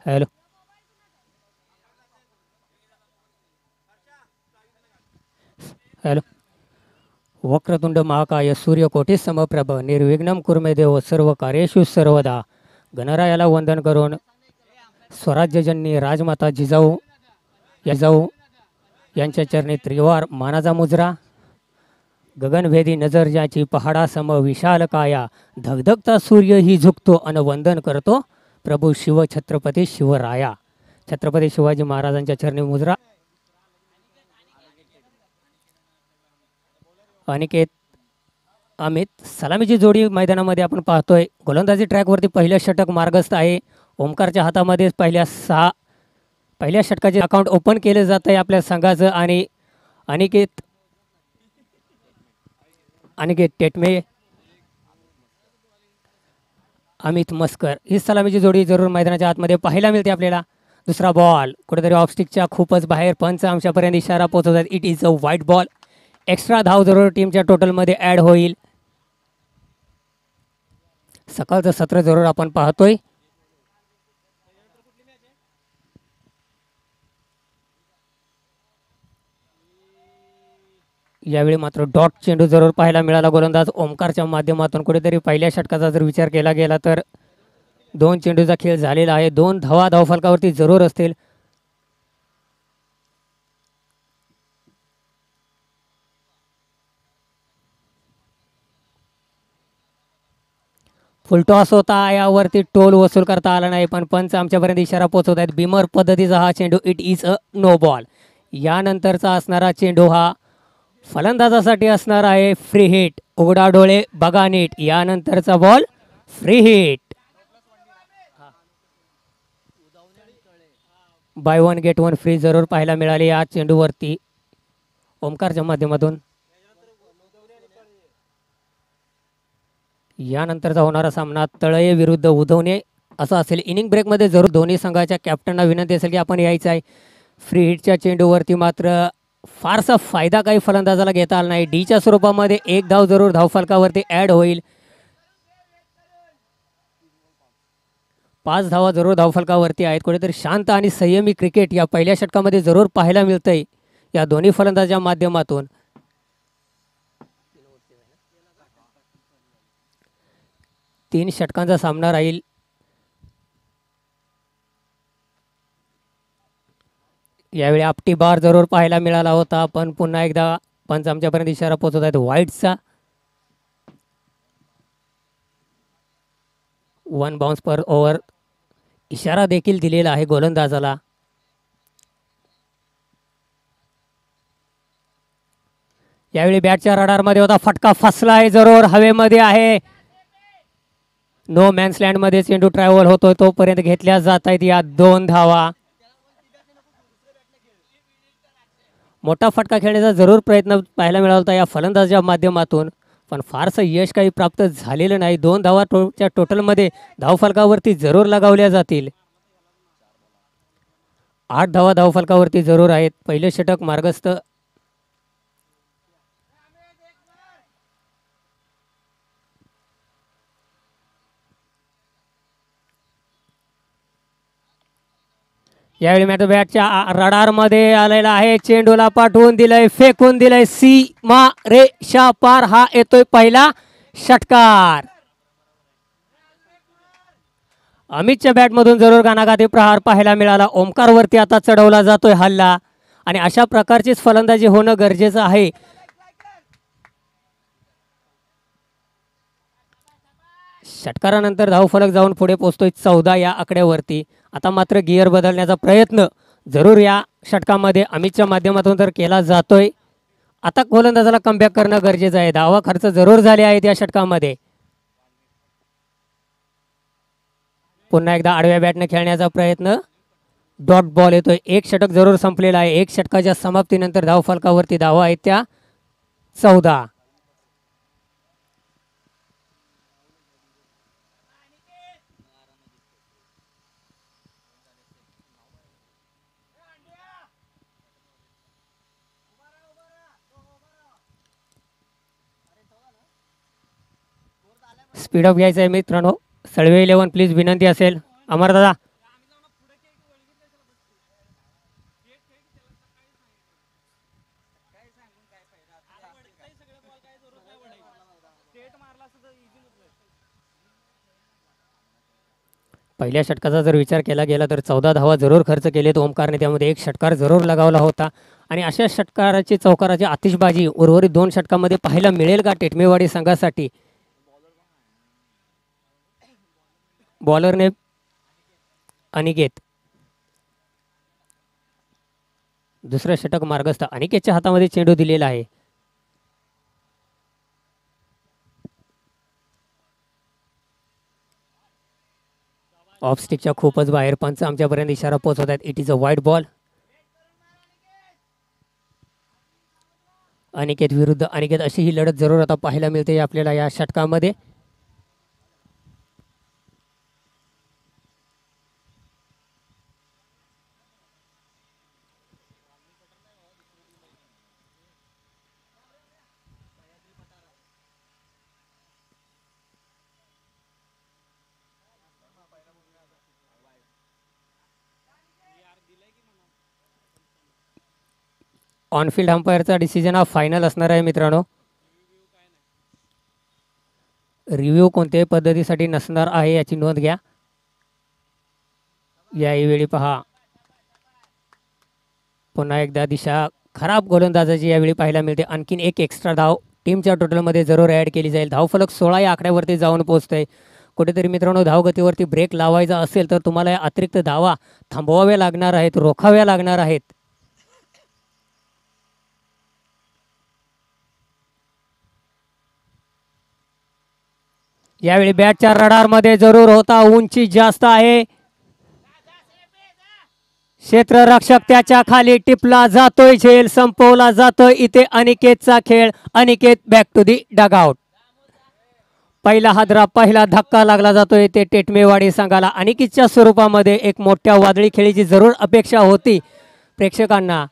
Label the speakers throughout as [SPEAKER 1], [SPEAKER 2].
[SPEAKER 1] Hello. Hello. Vakratunda महाकाय सूर्यकोटी समप्रभ निर्विघ्नं कुर्मे देव सर्व कार्येषु सर्वदा. गणरायाला वंदन करून स्वराज्यजननी राजमाता जिजाऊ यजाऊ यांच्या चरणी त्रिवार मानाचा मुजरा. गगनभेदी नजर ज्याची पहाडासम विशाल काया. धगधगता सूर्य ही झुकतो अन वंदन करतो प्रभू शिव छत्रपती शिवराया. छत्रपती शिवाजी महाराजांच्या चरणी मुजरा. अनिकेत अमित सलामीची जोडी मैदानामध्ये आपण पाहतोय. गोलंदाजी ट्रॅकवरती पहिलं षटक मार्गस्थ आहे. ओमकारच्या हातामध्ये पहिल्या षटकाचे अकाउंट ओपन केले जात आहे आपल्या संघाचं. आणि अनिकेत टेटमे अमित मस्कर ही सलामीची जोडी जरूर मैदानाच्या आतमध्ये पाहायला मिळते आपल्याला. दुसरा बॉल कुठेतरी ऑफस्टिकच्या खूपच बाहेर. पंच अंशापर्यंत इशारा पोहोचवतात. It is a white ball. Extra धाव जरूर टीमच्या टोटलमध्ये ॲड होईल. सकाळचं सत्र जरूर आपण पाहतोय. यावेळी मात्र डॉट चेंडू जरूर पाहायला मिळाला. गोलंदाज ओमकारच्या माध्यमातून कुठेतरी पहिल्या षटकाचा जर विचार केला गेला तर 2 चेंडूचा खेळ झालेला आहे. 2 धावा धावफलकावरती जरूर असतील. फुलटॉस होता. यावरती टोल वसूल करता आला नाही पण पंच आमच्यापर्यंत इशारा पोहोचवत आहेत. बिमर पद्धतीचा हा चेंडू. It is a no ball. यानंतरचा असणारा चेंडू हा फलंदाजासाठी असणार आहे फ्री हिट. उघडा डोळे बघा नीट. यानंतरचा ball free hit. Buy 1 get 1 free जरूर पाहायला मिळाली या चेंडूवरती ओमकारच्या माध्यमातून. यानंतरचा होणारा सामना तळये विरुद्ध उधवणे असा असेल. इनिंग ब्रेकमध्ये जरूर दोन्ही संघाच्या कॅप्टनना विनंती असेल की आपण यायचं आहे. फ्री हिटच्या चेंडूवरती मात्र फारसा फायदा काही फलंदाजाला घेता आला नाही. डीच्या स्वरूपामध्ये 1 धाव जरूर धावफलकावरती ॲड होईल. 5 धावा जरूर धावफलकावरती आहेत. कुठेतरी शांत आणि संयमी क्रिकेट या पहिल्या षटकामध्ये जरूर पाहायला मिळतंय या दोन्ही फलंदाजांच्या माध्यमातून. 3 षटकांचा सामना राहील. यावेळी आपटी बार जरूर पाहायला मिळाला होता पण पुन्हा एकदा पंच आमच्यापर्यंत इशारा पोहोचवत आहेत व्हाईटचा. 1 बाउन्स पर ओव्हर इशारा देखील दिलेला आहे गोलंदाजाला. यावेळी बॅटच्या रडारमध्ये होता. फटका फसला आहे जरूर. हवेमध्ये आहे. नो मॅन्स लँडमध्ये चेंडू ट्रॅव्हल होतोय तोपर्यंत घेतल्या जात आहेत या 2 धावा. मोठा फटका खेळण्याचा जरूर प्रयत्न पाहायला मिळाला होता या फलंदाजाच्या माध्यमातून पण फारसं यश काही प्राप्त झालेलं नाही. 2 धावा टोटलमध्ये धावफलकावरती जरूर लगावल्या जातील. 8 धावा धावफलकावरती जरूर आहेत. पहिले षटक मार्गस्थ. यावेळी मॅट बॅटच्या रडारमध्ये आलेला आहे. चेंडूला पाठवून दिलंय. फेकून दिलंय. सीमा रेषा पार. हा येतोय पहिला षटकार. अमितच्या बॅटमधून जरूर गाणागाती प्रहार पाहायला मिळाला. ओमकारवरती आता चढवला जातोय हल्ला आणि अशा प्रकारचीच फलंदाजी होणं गरजेचं आहे. षटकारानंतर धावफलक जाऊन पुढे पोहोचतोय 14 या आकड्यावरती. आता मात्र गिअर बदलण्याचा प्रयत्न जरूर या षटकामध्ये अमितच्या माध्यमातून तर केला जातोय. आता गोलंदाजाला कमबॅक करणं गरजेचं आहे. धावा खर्च जरूर झाले आहेत या षटकामध्ये. पुन्हा एकदा आडव्या बॅटने खेळण्याचा प्रयत्न. डॉट बॉल येतोय. 1 षटक जरूर संपलेला आहे. 1 षटकाच्या समाप्तीनंतर धावफलकावरती धावा आहेत त्या 14. स्पीड अप घ्यायचं आहे मित्रांनो. सळवे 11 प्लीज विनंती असेल. अमर दादा पहिल्या षटकाचा जर विचार केला गेला तर 14 धावा जरूर खर्च केलेत ओमकारने, त्यामध्ये एक षटकार जरूर लगावला होता आणि अशा षटकाराची चौकाराची आतिषबाजी उर्वरित 2 षटकामध्ये पाहायला मिळेल का टेटमेवाडी संघासाठी? बॉलरने अनिकेत, दुसरं षटक मार्गस्थ. अनिकेतच्या हातामध्ये चेंडू दिलेला आहे. ऑफ स्टिकच्या खूपच बाहेर. पंच आमच्यापर्यंत इशारा पोहोचवत आहेत. It is a wide ball. Aniket विरुद्ध अनिकेत अशी ही लढत जरूर आता पाहायला मिळते आपल्याला या षटकामध्ये. ऑनफिल्ड अंपायरचा डिसिजन हा फायनल असणार आहे मित्रांनो. रिव्ह्यू कोणत्याही पद्धतीसाठी नसणार आहे याची नोंद घ्या. यावेळी पहा पुन्हा एकदा दिशा खराब गोलंदाजाची यावेळी पाहायला मिळते. आणखीन एक एक्स्ट्रा धाव टीमच्या टोटलमध्ये जरूर ॲड केली जाईल. धावफलक 16 या आकड्यावरती जाऊन पोहोचतंय. कुठेतरी मित्रांनो धावगतीवरती ब्रेक लावायचा असेल तर तुम्हाला या अतिरिक्त धावा थांबवाव्या लागणार आहेत, रोखाव्या लागणार आहेत. यावेळी बॅटच्या रडारमध्ये जरूर होता. उंची जास्त आहे. क्षेत्ररक्षक त्याच्या खाली टिपला जातोय. झेल संपवला जातोय. इथे अनिकेतचा खेळ. Aniket back to the dugout. पहिला हादरा, पहिला धक्का लागला जातोय ते टेटमेवाडी संघाला. अनिकेतच्या स्वरूपामध्ये एक मोठ्या वादळी खेळीची जरूर अपेक्षा होती प्रेक्षकांना.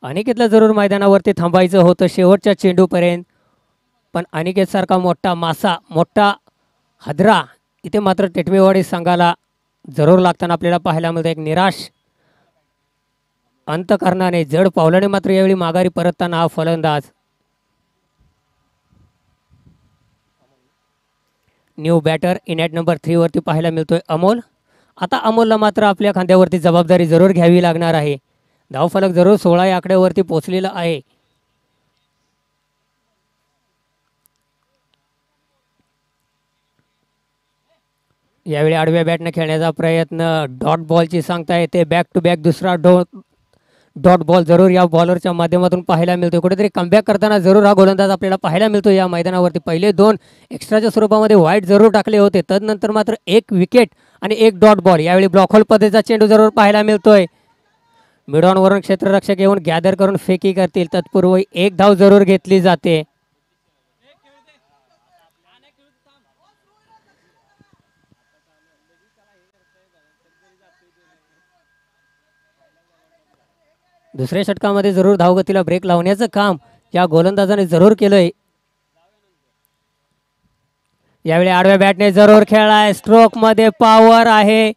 [SPEAKER 1] अनिकेतला जरूर मैदानावरती थांबायचं होतं शेवटच्या चेंडूपर्यंत, पण अनिकेत सारखा मोठा मासा, मोठा हादरा इथे मात्र टेटमेवाडी संघाला जरूर लागताना आपल्याला पाहायला मिळतं. एक निराश अंतकरणाने जड पावलाने मात्र यावेळी माघारी परतताना हा फलंदाज new batter in at number 3 वरती पाहायला मिळतोय अमोल. आता अमोलला मात्र आपल्या खांद्यावरती जबाबदारी जरूर घ्यावी लागणार आहे. धावफलक जरूर 16 या आकड्यावरती पोहोचलेला आहे. यावेळी आडव्या बॅटने खेळण्याचा प्रयत्न, डॉट बॉलची सांगता येते. बॅक टू बॅक दुसरा डॉट बॉल जरूर या बॉलरच्या माध्यमातून पाहायला मिळतो. कुठेतरी कमबॅक करताना जरूर हा गोलंदाज आपल्याला पाहायला मिळतो या मैदानावरती. पहिले 2 एक्स्ट्राच्या स्वरूपामध्ये वाईट जरूर टाकले होते, तदनंतर मात्र 1 विकेट आणि 1 डॉट बॉल. यावेळी ब्लॉक होल पद्धतीचा चेंडू जरूर पाहायला मिळतोय. मिडॉनवरून क्षेत्ररक्षक येऊन गॅदर करून फेकी करतील. तत्पूर्वी 1 धाव जरूर घेतली जाते. दुसऱ्या षटकामध्ये जरूर धावगतीला ब्रेक लावण्याचं काम या गोलंदाजाने जरूर केलंय. यावेळी आडव्या बॅटने जरूर खेळलाय. स्ट्रोक मध्ये पॉवर आहे.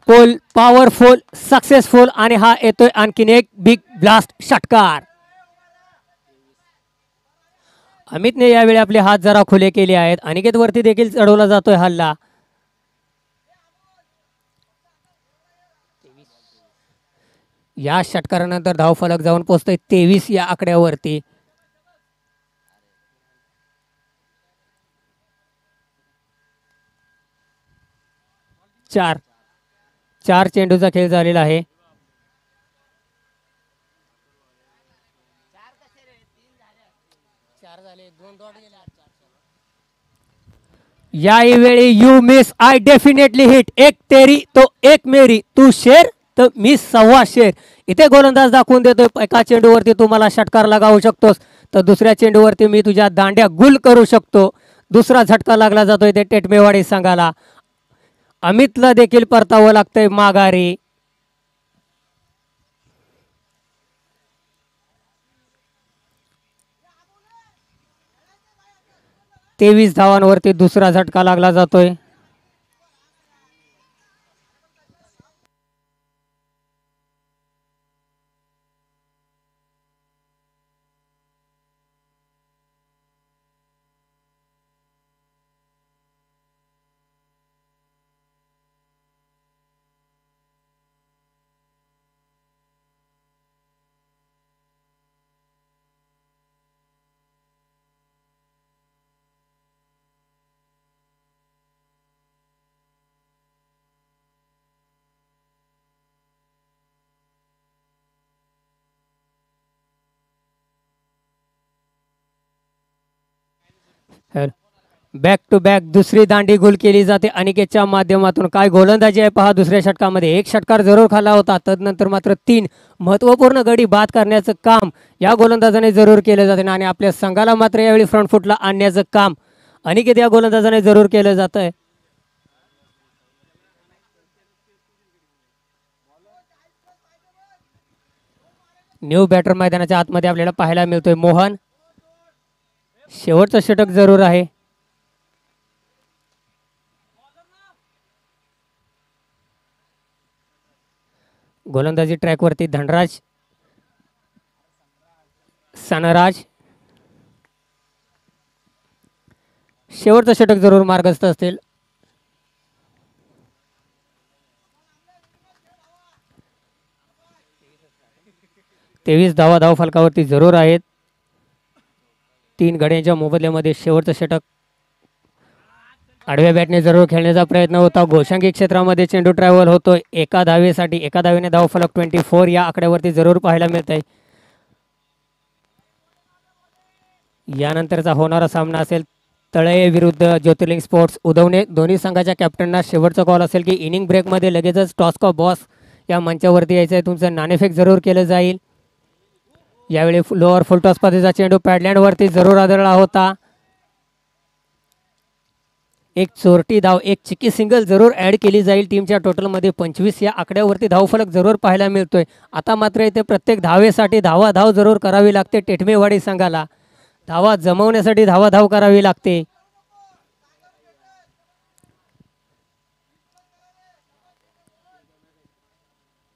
[SPEAKER 1] पॉवरफुल, सक्सेसफुल आणि हा येतोय आणखीन एक बिग ब्लास्ट षटकार. अमितने यावेळी आपले हात जरा खुले केले आहेत. अनिकेत वरती देखील चढवला जातोय हल्ला. या षटकारानंतर धावफलक जाऊन पोहोचतोय 23 या आकड्यावरती. चार चेंडूचा खेळ झालेला आहे. यावेळी you miss I definitely hit. एक तेरी तो एक मेरी, तू शेर तर मी 1.25 शेर. इथे गोलंदाज दाखवून देतोय एका चेंडूवरती तुम्हाला षटकार लगावू शकतोस, तर दुसऱ्या चेंडूवरती मी तुझ्या दांड्या गुल करू शकतो. दुसरा झटका लागला जातोय ते टेटमेवाडी संघाला. अमितला देखील परतावं लागतंय माघारी. तेवीस धावांवरती दुसरा झटका लागला जातोय. बॅक टू बॅक दुसरी दांडी गोल केली जाते अनिकेतच्या माध्यमातून. काय गोलंदाजी आहे पहा दुसऱ्या षटकामध्ये. एक षटकार जरूर खाल्ला होता, तदनंतर मात्र 3 महत्त्वपूर्ण गडी बाद करण्याचं काम या गोलंदाजाने जरूर केलं जाते आणि आपल्या संघाला मात्र यावेळी फ्रंट फुटला आणण्याचं काम अनिकेत या गोलंदाजाने जरूर केलं जात आहे. न्यू बॅटर मैदानाच्या आतमध्ये आपल्याला पाहायला मिळतोय मोहन. शेवटचं षटक जरूर आहे. गोलंदाजी ट्रॅकवरती धनराज, सनराज. शेवटचं षटक जरूर मार्गस्थ असतील. तेवीस धावा धाव फलकावरती जरूर आहेत. 3 गड्यांच्या मोबदल्यामध्ये शेवटचं षटक. आडव्या बॅटने जरूर खेळण्याचा प्रयत्न होता. गोशांगी क्षेत्रामध्ये चेंडू ट्रॅव्हल होतोय एका धावेसाठी. एका धावेने धाव फलक 24 या आकड्यावरती जरूर पाहायला मिळत आहे. यानंतरचा होणारा सामना असेल तळये विरुद्ध ज्योतिर्लिंग स्पोर्ट्स उदवणे. दोन्ही संघाच्या कॅप्टनना शेवटचा कॉल असेल की इनिंग ब्रेकमध्ये लगेचच टॉस का बॉस या मंचावरती यायचं आहे. तुमचं नाणेफेक जरूर केलं जाईल. यावेळी लोअर फुल टॉस पद्धतीचा चेंडू पॅडलँडवरती जरूर आदळला होता. एक चोरटी धाव, एक चिकी सिंगल जरूर ॲड केली जाईल. टीमच्या टोटलमध्ये 25 या आकड्यावरती धावफलक जरूर पाहायला मिळतोय. आता मात्र इथे प्रत्येक धावेसाठी धाव जरूर करावी लागते. टेटमेवाडी संघाला धावा जमवण्यासाठी धाव करावी लागते.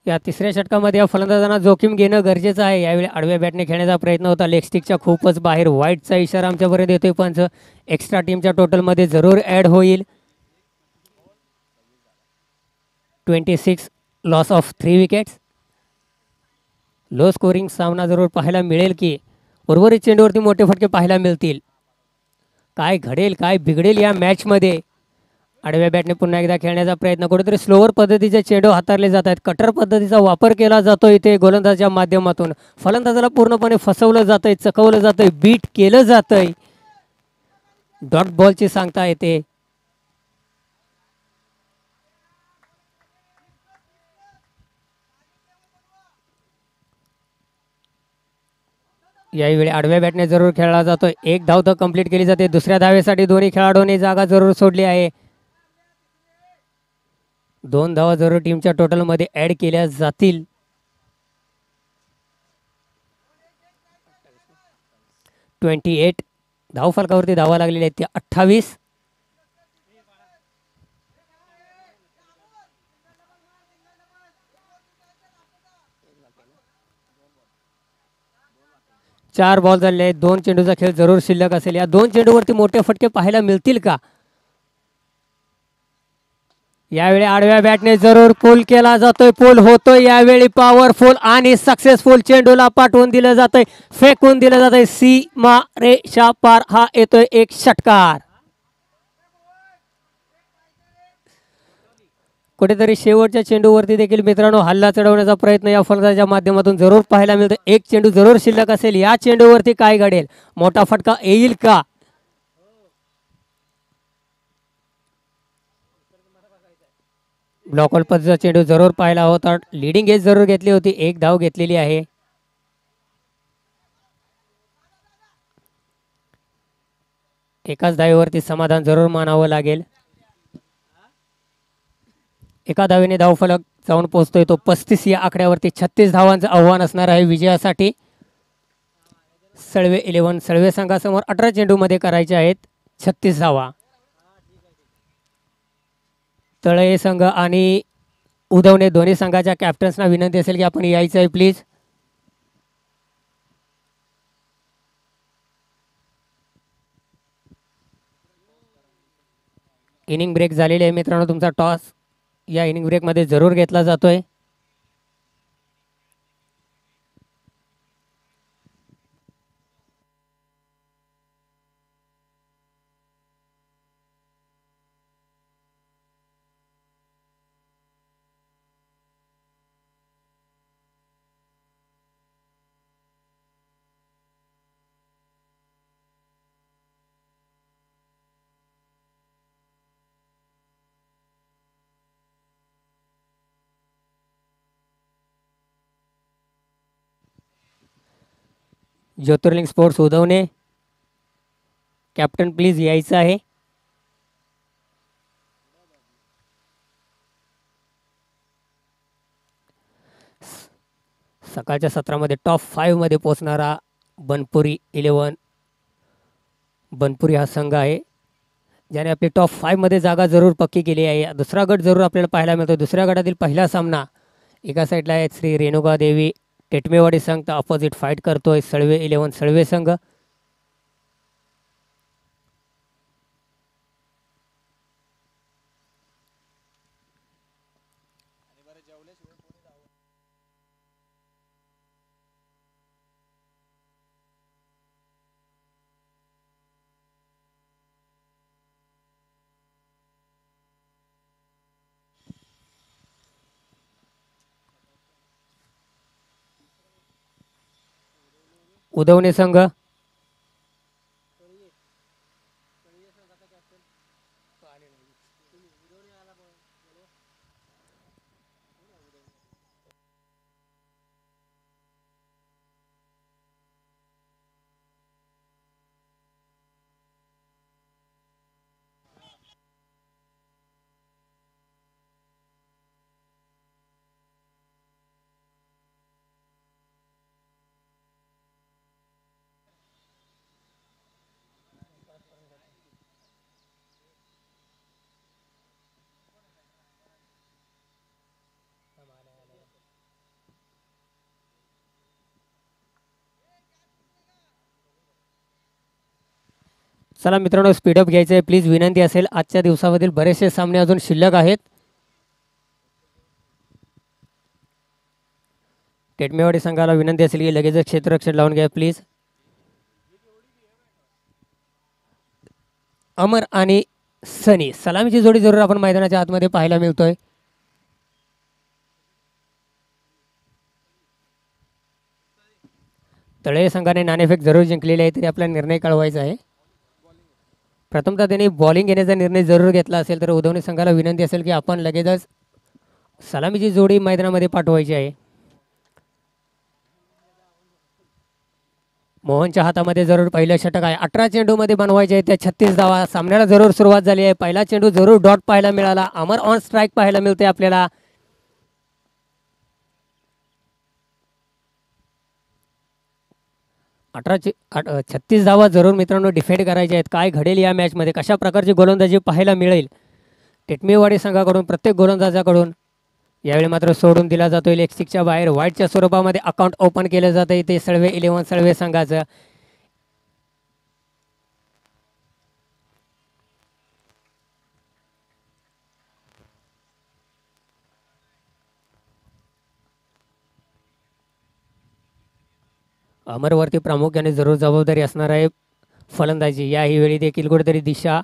[SPEAKER 1] या तिसऱ्या षटकामध्ये या फलंदाजांना जोखीम घेणं गरजेचं आहे. यावेळी आडव्या बॅटने खेळण्याचा प्रयत्न होता. लेग स्टिकच्या खूपच बाहेर. वाईटचा इशारा आमच्यापर्यंत येतोय. पंच एक्स्ट्रा टीमच्या टोटलमध्ये जरूर ॲड होईल. 26 loss of 3 wickets. Low scoring सामना जरूर पाहायला मिळेल की उर्वरित चेंडूवरती मोठे फटके पाहायला मिळतील. काय घडेल काय बिघडेल या मॅचमध्ये. आडव्या बॅटने पुन्हा एकदा खेळण्याचा प्रयत्न. कुठेतरी स्लोअर पद्धतीचे चेंडू हाताळले जात आहेत. कटर पद्धतीचा वापर केला जातो इथे गोलंदाजाच्या माध्यमातून. फलंदाजाला पूर्णपणे फसवलं जातंय, चकवलं जातंय, बीट केलं जातंय. डॉट बॉलची सांगता येते. यावेळी आडव्या बॅटने जरूर खेळला जातोय. एक धाव तर कंप्लीट केली जाते. दुसऱ्या धावेसाठी दोन्ही खेळाडूंनी जागा जरूर सोडली आहे. 2 धावा जरूर टीमच्या टोटलमध्ये ॲड केल्या जातील. 28 धाव फलकावरती धावा लागलेल्या आहेत. त्या 28. चार बॉल झाले आहेत. 2 चेंडूचा खेळ जरूर शिल्लक असेल. या 2 चेंडूवरती मोठे फटके पाहायला मिळतील का. यावेळी आडव्या बॅटने जरूर पुल केला जातोय. पुल होतोय यावेळी पॉवरफुल आणि सक्सेसफुल. चेंडूला पाठवून दिलं जातंय, फेकून दिलं जातंय. सीमा रेषा पार हा येतोय एक षटकार. कुठेतरी शेवटच्या चेंडूवरती देखील मित्रांनो हल्ला चढवण्याचा प्रयत्न या फलंदाजाच्या माध्यमातून जरूर पाहायला मिळतो. एक चेंडू जरूर शिल्लक असेल. या चेंडूवरती काय घडेल, मोठा फटका येईल का. ब्लॉकआउट पद्धतीचा चेंडू जरूर पाहिला होता. लिडिंग एज जरूर घेतली होती. एक धाव घेतलेली आहे. एकाच धावेवरती समाधान जरूर मानावं लागेल. एका धावेने धावफलक जाऊन पोहोचतोय तो 35 या आकड्यावरती. 36 धावांचं आव्हान असणार आहे विजयासाठी. सळवे 11 सळवे संघासमोर 18 चेंडूमध्ये करायचे आहेत 36 धावा. तळये संघ आणि उदवणे दोन्ही संघाच्या कॅप्टन्सना विनंती असेल की आपण यायचं आहे प्लीज. इनिंग ब्रेक झालेली आहे मित्रांनो. तुमचा टॉस या इनिंग ब्रेकमध्ये जरूर घेतला जातोय. ज्योतिर्लिंग स्पोर्ट्स उदवणे, कॅप्टन प्लीज यायचं आहे. सकाळच्या सत्रामध्ये टॉप 5 मध्ये पोहोचणारा बनपुरी हा संघ आहे, ज्याने आपली टॉप 5 मध्ये जागा जरूर पक्की केली आहे. दुसरा गट जरूर आपल्याला पाहायला मिळतो. दुसऱ्या गटातील पहिला सामना एका साईडला आहे श्री रेणुका देवी टेटमेवाडी संघ, तर अपोजिट फाईट करतोय सळवे 11 सळवे संघ. उदवणे संघ, चला मित्रांनो स्पीडअप घ्यायचं आहे प्लीज, विनंती असेल. आजच्या दिवसामधील बरेचसे सामने अजून शिल्लक आहेत. टेटमेवाडी संघाला विनंती असेल की लगेचच क्षेत्ररक्षण लावून घ्या प्लीज. अमर आणि सनी सलामीची जोडी जरूर आपण मैदानाच्या आतमध्ये पाहायला मिळतोय. तळे संघाने नाणेफेक जरूर जिंकलेली आहे, तरी आपला निर्णय कळवायचा आहे. प्रथमतः त्यांनी बॉलिंग घेण्याचा निर्णय जरूर घेतला असेल तर उदवणे संघाला विनंती असेल की आपण लगेचच सलामीची जोडी मैदानामध्ये पाठवायची आहे. मोहनच्या हातामध्ये जरूर पहिलं षटक आहे. 18 चेंडूमध्ये बनवायचे आहे त्या 36 धावा. सामन्याला जरूर सुरुवात झाली आहे. पहिला चेंडू जरूर डॉट पाहायला मिळाला. अमर ऑन स्ट्राईक पाहायला मिळते आपल्याला. 36 धावा जरूर मित्रांनो डिफेंड करायचे आहेत. काय घडेल या मॅचमध्ये, कशा प्रकारची गोलंदाजी पाहायला मिळेल टेटमेवाडी संघाकडून, प्रत्येक गोलंदाजाकडून. यावेळी मात्र सोडून दिला जातोय लेग स्टिकच्या बाहेर. व्हाईटच्या स्वरूपामध्ये अकाउंट ओपन केलं जातं इथे सळवे 11 सळवे संघाचं. अमरवरती प्रामुख्याने जरूर जबाबदारी असणार आहे फलंदाजी. याही वेळी देखील कुठेतरी दिशा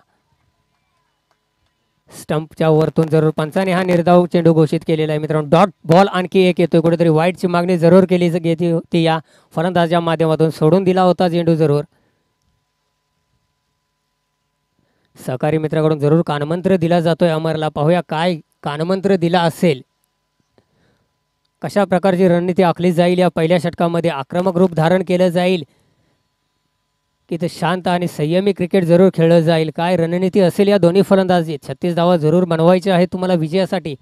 [SPEAKER 1] स्टंपच्या वरतून जरूर पंचाने हा निर्धाव चेंडू घोषित केलेला आहे मित्रांनो. डॉट बॉल आणखी एक येतोय. कुठेतरी वाईटची मागणी जरूर केली गेली होती या फलंदाजाच्या माध्यमातून. सोडून दिला होता चेंडू जरूर. सहकारी मित्राकडून जरूर कानमंत्र दिला जातोय अमरला. पाहूया काय कानमंत्र दिला असेल, कशा प्रकारची रणनीती आखली जाईल या पहिल्या षटकामध्ये. आक्रमक रूप धारण केलं जाईल की ते शांत आणि संयमी क्रिकेट जरूर खेळलं जाईल. काय रणनीती असेल या दोन्ही फलंदाजीत. 36 धावा जरूर बनवायचे आहेत तुम्हाला विजयासाठी.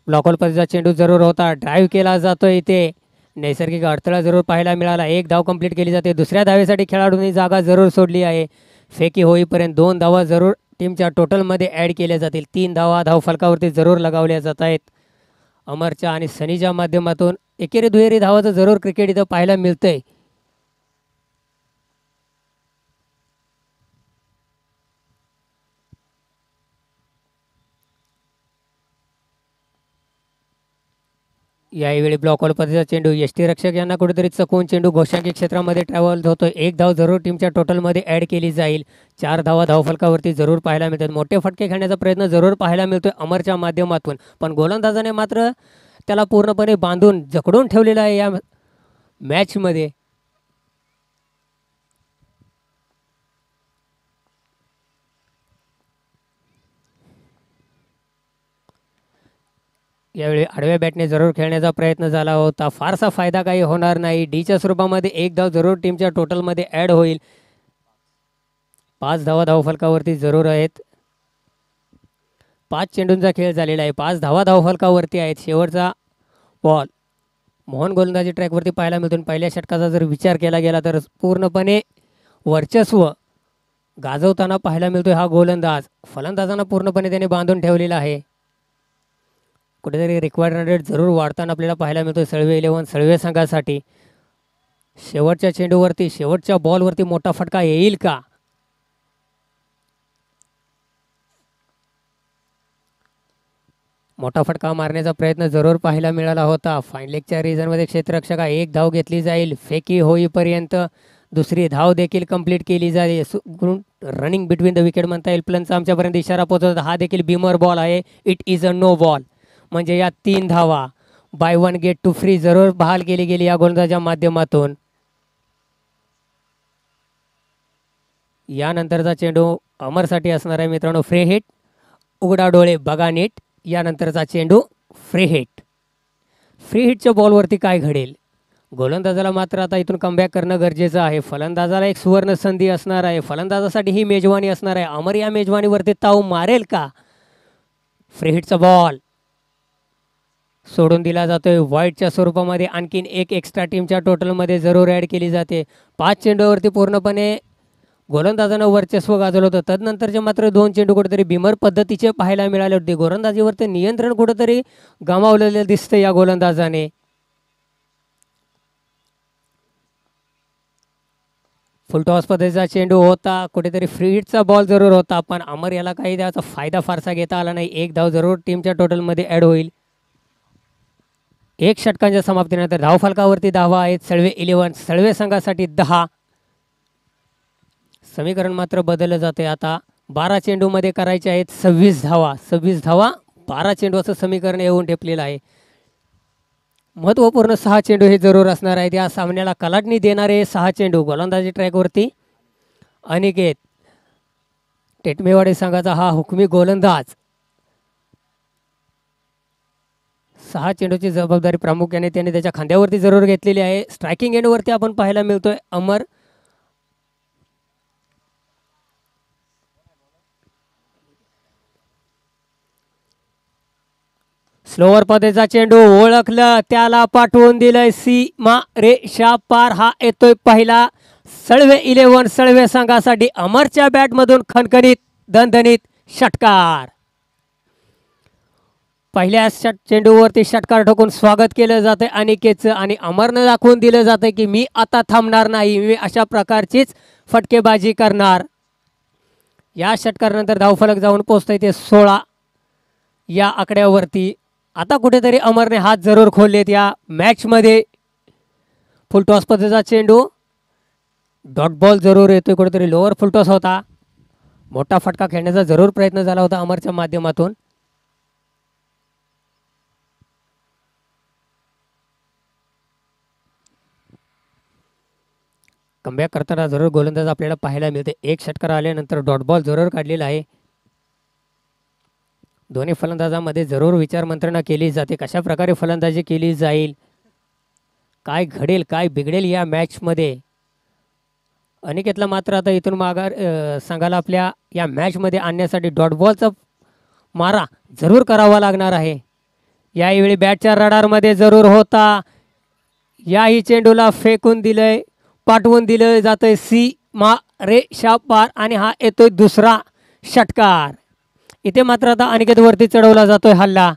[SPEAKER 1] ब्लॉकॉल पद्धतीचा चेंडू जरूर होता. ड्राईव्ह केला जातोय इथे. नैसर्गिक अडथळा जरूर पाहायला मिळाला. एक धाव कंप्लीट केली जाते. दुसऱ्या धावेसाठी खेळाडूंनी जागा जरूर सोडली आहे. फेकी होईपर्यंत 2 धावा जरूर टीमच्या टोटलमध्ये ॲड केल्या जातील. 3 धावा धावफलकावरती जरूर लगावल्या जात आहेत अमरच्या आणि सनीच्या माध्यमातून. एकेरी दुहेरी धावाचं जरूर क्रिकेट इथं पाहायला मिळतंय. यावेळी ब्लॉकॉल पद्धतीचा चेंडू यष्टीरक्षक यांना कुठेतरी चकवून चेंडू घोषांकी क्षेत्रामध्ये ट्रॅव्हल होतो. एक धाव जरूर टीमच्या टोटलमध्ये ॲड केली जाईल. 4 धावा धावफलकावरती जरूर पाहायला मिळतात. मोठे फटके खेळण्याचा प्रयत्न जरूर पाहायला मिळतोय अमरच्या माध्यमातून, पण गोलंदाजाने मात्र त्याला पूर्णपणे बांधून जखडून ठेवलेला आहे या मॅचमध्ये. यावेळी आडव्या बॅटने जरूर खेळण्याचा प्रयत्न झाला होता, फारसा फायदा काही होणार नाही. डीच्या स्वरूपामध्ये एक धाव जरूर टीमच्या टोटलमध्ये ॲड होईल. 5 धावा धावफलकावरती जरूर आहेत. 5 चेंडूंचा खेळ झालेला आहे. 5 धावा धावफलकावरती आहेत. शेवटचा बॉल मोहन गोलंदाजी ट्रॅकवरती पाहायला मिळतो. पहिल्या षटकाचा जर विचार केला गेला तर पूर्णपणे वर्चस्व गाजवताना पाहायला मिळतोय हा गोलंदाज. फलंदाजांना पूर्णपणे त्याने बांधून ठेवलेला आहे. कुठेतरी रिक्वायर्ड रन रेट जरूर वाढताना आपल्याला पाहायला मिळतोय सळवे 11 सळवे संघासाठी. शेवटच्या चेंडूवरती शेवटच्या बॉलवरती मोठा फटका येईल का? मोठा फटका मारण्याचा प्रयत्न जरूर पाहायला मिळाला होता. फाईन लेगच्या रिझनमध्ये क्षेत्ररक्षका एक धाव घेतली जाईल. फेकी होईपर्यंत दुसरी धाव देखील कंप्लीट केली जाईल. रनिंग बिटवीन द विकेट म्हणता येईल. प्लनचा आमच्यापर्यंत इशारा पोहोचवत. हा देखील बिमर बॉल आहे. It is a no ball. म्हणजे या 3 धावा बाय 1 गेट टू फ्री जरूर बहाल केली गेली या गोलंदाजाच्या माध्यमातून. यानंतरचा चेंडू अमरसाठी असणार आहे मित्रांनो. Free hit. उघडा डोळे बघा नीट. यानंतरचा चेंडू फ्री हिट. फ्री हिटच्या बॉलवरती काय घडेल? गोलंदाजाला मात्र आता इथून कमबॅक करणं गरजेचं आहे. फलंदाजाला एक सुवर्ण संधी असणार आहे. फलंदाजासाठी ही मेजवानी असणार आहे. अमर या मेजवानीवरती ताव मारेल का? फ्री हिटचा बॉल सोडून दिला जातोय. वाईटच्या स्वरूपामध्ये आणखीन एक एक्स्ट्रा टीमच्या टोटलमध्ये जरूर ॲड केली जाते. 5 चेंडूवरती पूर्णपणे गोलंदाजानं वर्चस्व गाजवलं होतं. तदनंतरचे मात्र 2 चेंडू कुठेतरी बिमर पद्धतीचे पाहायला मिळाले होते. गोलंदाजीवरती नियंत्रण कुठेतरी गमावलेलं दिसतं या गोलंदाजाने. फुल टॉस पद्धतीचा चेंडू होता. कुठेतरी फ्री हिटचा बॉल जरूर होता. पण अमर याला काही त्याचा फायदा फारसा घेता आला नाही. एक धाव जरूर टीमच्या टोटलमध्ये ॲड होईल. 1 षटकांच्या समाप्तीनंतर धावफलकावरती धावा आहेत. सळवे 11 सळवे संघासाठी 10. समीकरण मात्र बदललं जाते. आता 12 चेंडूमध्ये करायचे आहेत 26 धावा. 26 धावा 12 चेंडू असं समीकरण येऊन ठेपलेलं आहे. महत्त्वपूर्ण 6 चेंडू हे जरूर असणार आहेत. या सामन्याला कलाटणी देणारे 6 चेंडू. गोलंदाजी ट्रॅकवरती अनिकेत टेटमेवाडी संघाचा हा हुकमी गोलंदाज. 6 चेंडूची जबाबदारी प्रामुख्याने त्याने त्याच्या खांद्यावरती जरूर घेतलेली आहे. स्ट्रायकिंग एंडवरती आपण पाहायला मिळतोय अमर. स्लोवर पद्धतीचा चेंडू ओळखलं, त्याला पाठवून दिलंय सीमा रेषा पार. हा येतोय पहिला सळवे 11 सळवे संघासाठी अमरच्या बॅटमधून खणखणीत दणदणीत षटकार. पहिल्या चेंडूवरती षटकार ठोकून स्वागत केलं जातंय अनिकेतचं आणि अमरनं दाखवून दिलं जातंय की मी आता थांबणार नाही. मी अशा प्रकारचीच फटकेबाजी करणार. या षटकारानंतर धावफलक जाऊन पोहोचतंय ते 16 या आकड्यावरती. आता कुठेतरी अमरने हात जरूर खोललेत या मॅचमध्ये. फुल टॉस पद्धतीचा चेंडू डॉट बॉल जरूर येतोय. कुठेतरी लोअर फुल टॉस होता. मोठा फटका खेळण्याचा जरूर प्रयत्न झाला होता अमरच्या माध्यमातून. कमबॅक करताना जरूर गोलंदाज आपल्याला पाहायला मिळते. 1 षटकार आल्यानंतर डॉट बॉल जरूर काढलेला आहे. दोन्ही फलंदाजांमध्ये जरूर विचार मंत्रणा केली जाते. कशा प्रकारे फलंदाजी केली जाईल, काय घडेल काय बिघडेल या मॅचमध्ये. अनिकेतला मात्र आता इथून माघार संघाला आपल्या या मॅचमध्ये आणण्यासाठी डॉट बॉलचा मारा जरूर करावा लागणार आहे. यावेळी बॅटच्या रडारमध्ये जरूर होता. याही चेंडूला फेकून दिलंय, पाठवून दिलं जातंय सीमा रेषा पार आणि हा येतोय दुसरा षटकार. इथे मात्र आता अनिकेत वरती चढवला जातोय हल्ला.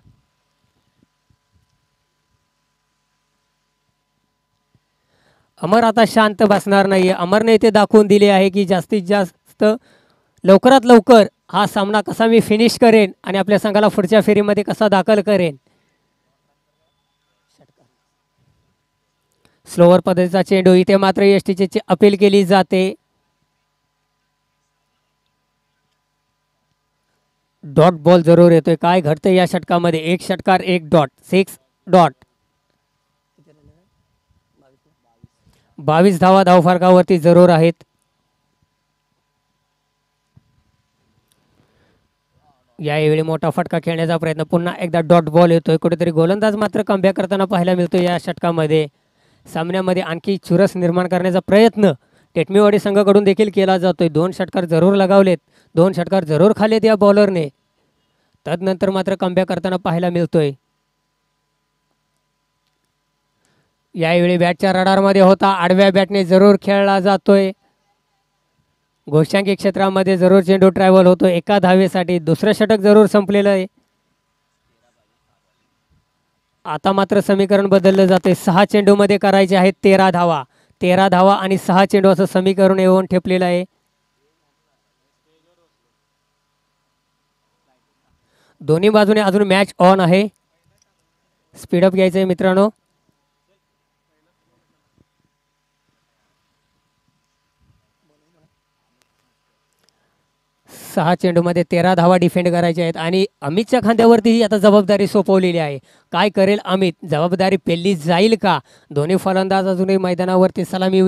[SPEAKER 1] अमर आता शांत बसणार नाहीये. अमरने इथे दाखवून दिले आहे की जास्तीत जास्त लवकरात लवकर हा सामना कसा मी फिनिश करेन आणि आपल्या संघाला पुढच्या फेरीमध्ये कसा दाखल करेन. स्लोवर पद्धतीचा चेंडू. इथे मात्र एसटीची अपील केली जाते. डॉट बॉल जरूर येतोय. काय घडतंय या षटकामध्ये? 1 षटकार 1 डॉट 6 डॉट. 22 धावा धावफलकावरती जरूर आहेत. यावेळी मोठा फटका खेळण्याचा प्रयत्न, पुन्हा एकदा डॉट बॉल येतोय. कुठेतरी गोलंदाज मात्र कमबॅक करताना पाहायला मिळतो. या षटकामध्ये सामन्यामध्ये आणखी चुरस निर्माण करण्याचा प्रयत्न टेटमेवाडी संघाकडून देखील केला जातोय. 2 षटकार जरूर लगावलेत, 2 षटकार जरूर खाल्लेत या बॉलरने. तदनंतर मात्र कमबॅक करताना पाहायला मिळतोय. यावेळी बॅटच्या रडारमध्ये होता, आडव्या बॅटने जरूर खेळला जातोय. घोषांकी क्षेत्रामध्ये जरूर चेंडू ट्रॅव्हल होतो एका धावेसाठी. दुसरं षटक जरूर संपलेलं आहे. आता मात्र समीकरण बदललं जाते. 6 चेंडूमध्ये करायचे आहेत 13 धावा. 13 धावा आणि 6 चेंडू असं समीकरण येऊन ठेपलेलं आहे. दोन्ही बाजूने अजून मॅच ऑन आहे. स्पीडअप घ्यायचं आहे मित्रांनो. 6 चेंडूमध्ये 13 धावा डिफेंड करायच्या आहेत आणि अमितच्या खांद्यावरती ही आता जबाबदारी सोपवलेली आहे. काय करेल अमित? जबाबदारी पेलली जाईल का? दोन्ही फलंदाज अजूनही मैदानावरती सलामी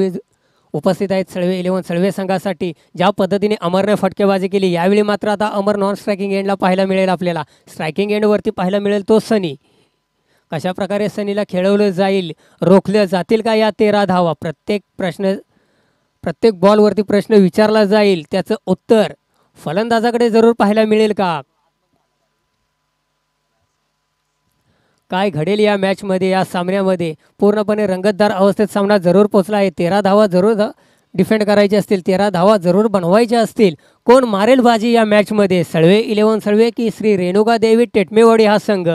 [SPEAKER 1] उपस्थित आहेत. सळवे 11 सळवे संघासाठी ज्या पद्धतीने अमरने फटकेबाजी केली, यावेळी मात्र आता अमर नॉन स्ट्रायकिंग एंडला पाहायला मिळेल. आपल्याला स्ट्रायकिंग एंडवरती पाहायला मिळेल तो सनी. कशा प्रकारे सनीला खेळवलं जाईल, रोखल्या जातील का या 13 धावा? प्रत्येक बॉलवरती प्रश्न विचारला जाईल, त्याचं उत्तर फलंदाजाकडे जरूर पाहायला मिळेल का? काय घडेल या मॅचमध्ये, या सामन्यामध्ये? पूर्णपणे रंगतदार अवस्थेत सामना जरूर पोहोचला आहे. 13 धावा जरूर डिफेंड करायचे असतील, 13 धावा जरूर बनवायच्या असतील. कोण मारेल बाजी या मॅचमध्ये? सळवे 11 सळवे की श्री रेणुका देवी टेटमेवाडी हा संघ?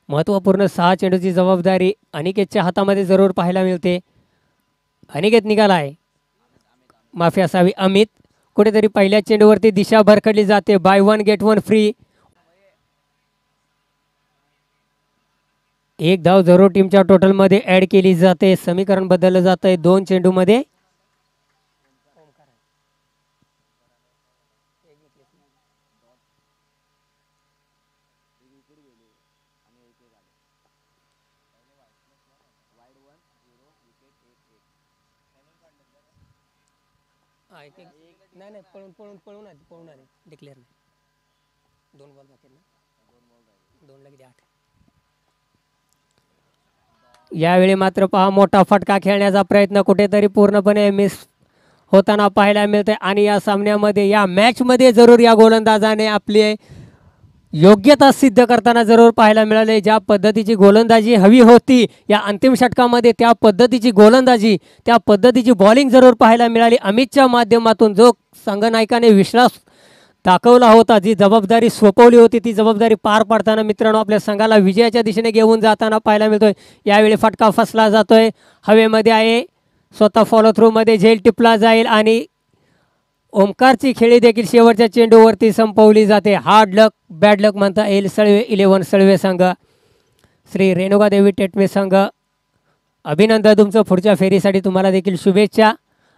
[SPEAKER 1] महत्त्वपूर्ण 6 चेंडूची जबाबदारी अनिकेतच्या हातामध्ये जरूर पाहायला मिळते. अनिकेत निघालाय, माफी असावी अमित. कुठेतरी पहिल्या चेंडूवरती दिशा भरकडली जाते. Buy 1 get 1 free. एक धाव जरूर टीमच्या टोटलमध्ये ॲड केली जाते. समीकरण बदललं जात आहे 2 चेंडूमध्ये. नाही पळून आले डिक्लेअर नाही. 2 बॉल बाकी ना, 2 लगे 8. यावेळी मात्र पहा मोठा फटका खेळण्याचा प्रयत्न कुठेतरी पूर्णपणे मिस होताना पाहायला मिळते. आणि या सामन्यामध्ये, या मॅचमध्ये जरूर या गोलंदाजाने आपली योग्यता सिद्ध करताना जरूर पाहायला मिळाले. ज्या पद्धतीची गोलंदाजी हवी होती या अंतिम षटकामध्ये, त्या पद्धतीची गोलंदाजी, त्या पद्धतीची बॉलिंग जरूर पाहायला मिळाली. अमितच्या माध्यमातून जो संघनायकाने विश्वास दाखवला होता, जी जबाबदारी सोपवली होती, ती जबाबदारी पार पाडताना मित्रांनो आपल्या संघाला विजयाच्या दिशेने घेऊन जाताना पाहायला मिळतोय. यावेळी फटका फसला जातोय, हवेमध्ये आहे, स्वतः फॉलो थ्रूमध्ये झेल टिपला जाईल आणि ओमकारची खेळी देखील शेवटच्या चेंडूवरती संपवली जाते. हार्ड लक, बॅड लक म्हणता येईल. सळवे 11 सळवे संघ, श्री रेणुका देवी टेटमे संघ, अभिनंदन तुमचं. पुढच्या फेरीसाठी तुम्हाला देखील शुभेच्छा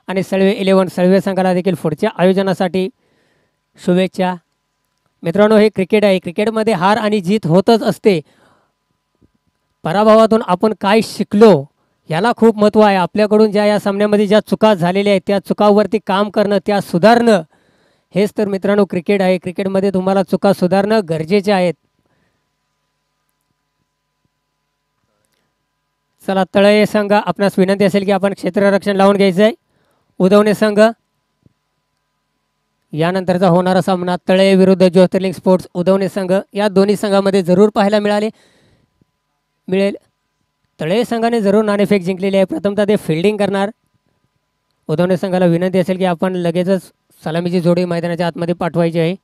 [SPEAKER 1] आणि सळवे 11 सळवे संघाला देखील पुढच्या आयोजनासाठी शुभेच्छा. मित्रांनो, हे क्रिकेट आहे. क्रिकेटमध्ये हार आणि जीत होतच असते. पराभवातून आपण काय शिकलो याला खूप महत्त्व आहे. आपल्याकडून ज्या या सामन्यामध्ये ज्या चुका झालेल्या आहेत त्या चुकांवरती काम करणं, त्या सुधारणं, हेच तर मित्रांनो क्रिकेट आहे. क्रिकेटमध्ये तुम्हाला चुका सुधारणं गरजेचे आहेत. चला, तळये संघ, आपणास विनंती असेल की आपण क्षेत्ररक्षण लावून घ्यायचं आहे. उदवणे संघ, यानंतरचा होणारा सामना तळये विरुद्ध ज्योतिर्लिंग स्पोर्ट्स उदवणे संघ, या दोन्ही संघामध्ये जरूर पाहायला मिळेल. तळये संघाने जरूर नाणेफेक जिंकलेली आहे. प्रथमतः ते फिल्डिंग करणार. उदवणे संघाला विनंती असेल की आपण लगेचच सलामीची जोडी मैदानाच्या आतमध्ये पाठवायची आहे.